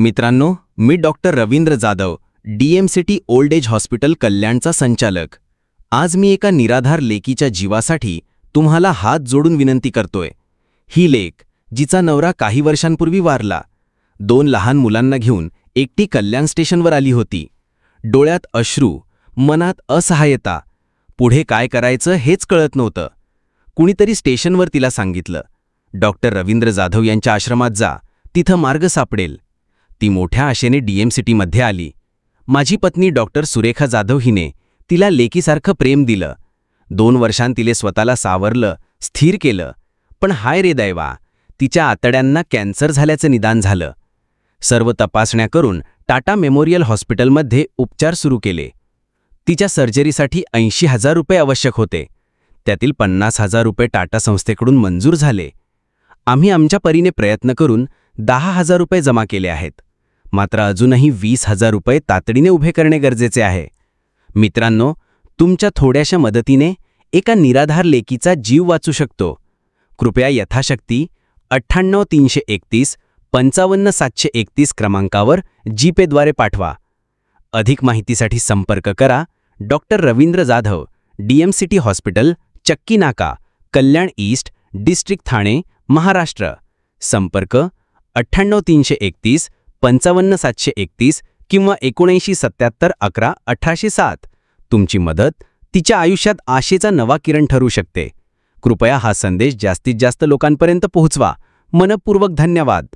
मित्रांनो, मी doctor Ravindra Jadhav, DMCT old age hospital कल्याणचा संचालक. आज मी एका निराधार लेकीच्या जीवासाठी तुम्हाला हात जोडून विनंती करतोय. ही लेक, जिचा नवरा काही वर्षांपूर्वी वारला, 2 लहान मुलांना घेऊन एकटी कल्याण स्टेशनवर आली होती. डोळ्यात अश्रू, मनात असहाय्यता. पुढे काय करायचं हेच कळत नव्हतं. कुणीतरी स्टेशनवर तिला सांगितलं, डॉक्टर रवींद्र जाधव यांच्या आश्रमात जा, तिथं मार्ग सापडेल. ती मोठ्या आशेने डीएमसीटीमध्ये आली. माझी पत्नी डॉक्टर सुरेखा जाधव हिने तिला लेकीसारखं प्रेम दिलं. 2 वर्षांत तिले स्वतःला सावरलं, स्थिर केलं. पण हाय रे दैवा, तिच्या आतड्यांना कॅन्सर झाल्याचं निदान झालं. सर्व तपासण्या करून टाटा मेमोरियल हॉस्पिटलमध्ये उपचार सुरू केले. तिच्या सर्जरीसाठी 80,000 रुपये आवश्यक होते. त्यातील 50,000 रुपये टाटा संस्थेकडून मंजूर झाले. आम्ही आमच्या परीने प्रयत्न करून 10,000 रुपये जमा केले आहेत. मात्र अजूनही 20,000 रुपये तातडीने उभे करणे गरजेचे आहे. मित्रांनो, तुमच्या थोड्याशा मदतीने एका निराधार लेकीचा जीव वाचू शकतो. कृपया यथाशक्ती 98 331 55 731 क्रमांकावर जीपेद्वारे पाठवा. अधिक माहितीसाठी संपर्क करा डॉक्टर रवींद्र जाधव, डीएमसीटी हॉस्पिटल, चक्की नाका, कल्याण ईस्ट, डिस्ट्रिक्ट ठाणे, महाराष्ट्र. संपर्क 98 331 55 731 किंवा 79 77 11 1807. तुमची मदत तिच्या आयुष्यात आशेचा नवा किरण ठरू शकते. कृपया हा संदेश जास्तीत जास्त लोकांपर्यंत पोहोचवा. मनपूर्वक धन्यवाद.